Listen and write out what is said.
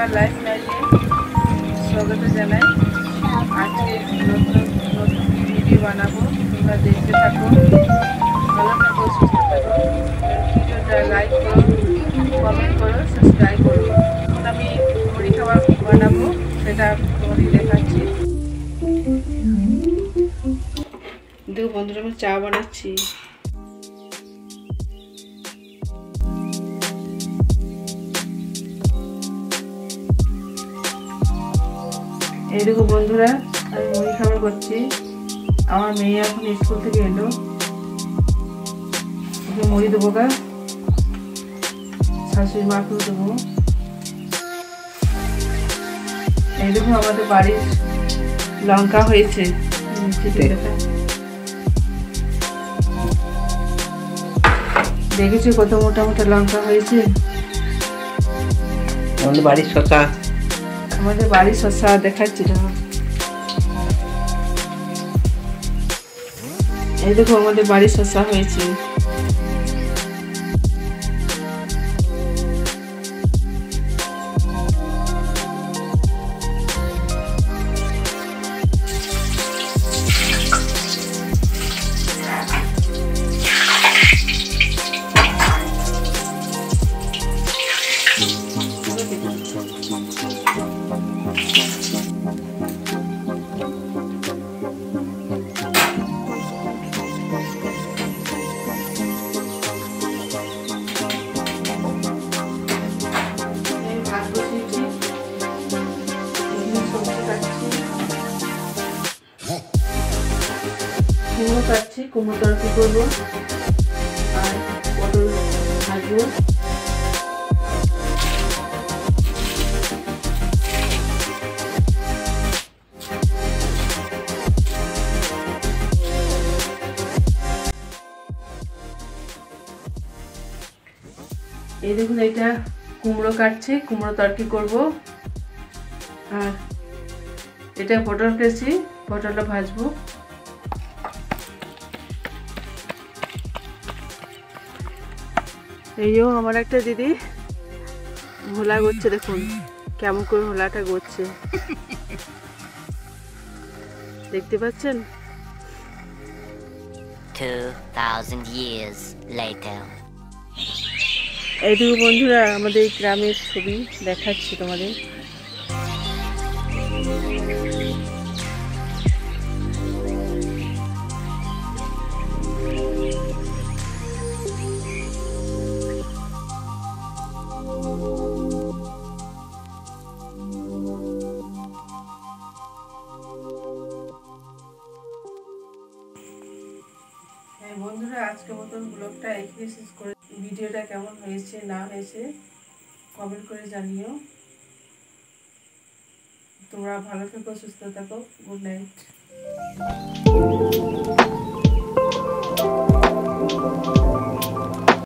আমার লাইফ লাইফে স্বাগত জানাই। আজকে নতুন নতুন ভিডিও বানাবো, তোমরা দেখতে থাকো। ভালো থাকো, সুস্থ থাকো। ভিডিওটা লাইক করো, কমেন্ট করো, সাবস্ক্রাইব করো। আমি মুড়ি খাবার বানাবো, সেটা তোমাদের দেখাচ্ছি। দেখো বন্ধুরা, আমি চা বানাচ্ছি। এই দেখো বন্ধুরা, আমি মুড়ি খাবার করছি। আমার মেয়ে এখন স্কুল থেকে এলো, ওকে মুড়ি দেবো গা, শাশুড়ি মাকেও দেবো। এই দেখো আমাদের বাড়ির লঙ্কা হয়েছে, দেখেছি কত মোটা মোটা লঙ্কা হয়েছে। আমাদের বাড়ির শসা, আমাদের বাড়ির শসা দেখাচ্ছি। এই দেখো আমাদের বাড়ির শসা হয়েছে। কুমড়ো কাটছি, কুমড়ো তরকারি করবো আর পটল ভাজবো। এই দেখুন, এটা কুমড়ো কাটছি, কুমড়ো তরকারি করবো। আর এটা পটল কেটেছি, পটলটা ভাজবো। এইও আমার একটা দিদি হোলা করছে, দেখুন কেমন করে হোলাটা করছে, দেখতে পাচ্ছেন? 2000 years later. এইটুকু বন্ধুরা আমাদের গ্রামের ছবি দেখাচ্ছি তোমাদের। বন্ধুরা, আজকের মতন ব্লগটা এখানে শেষ করে। ভিডিওটা কেমন হয়েছে না হয়েছে কমেন্ট করে জানিও। তোমরা ভালো থেকো, সুস্থ থাকো। Good night.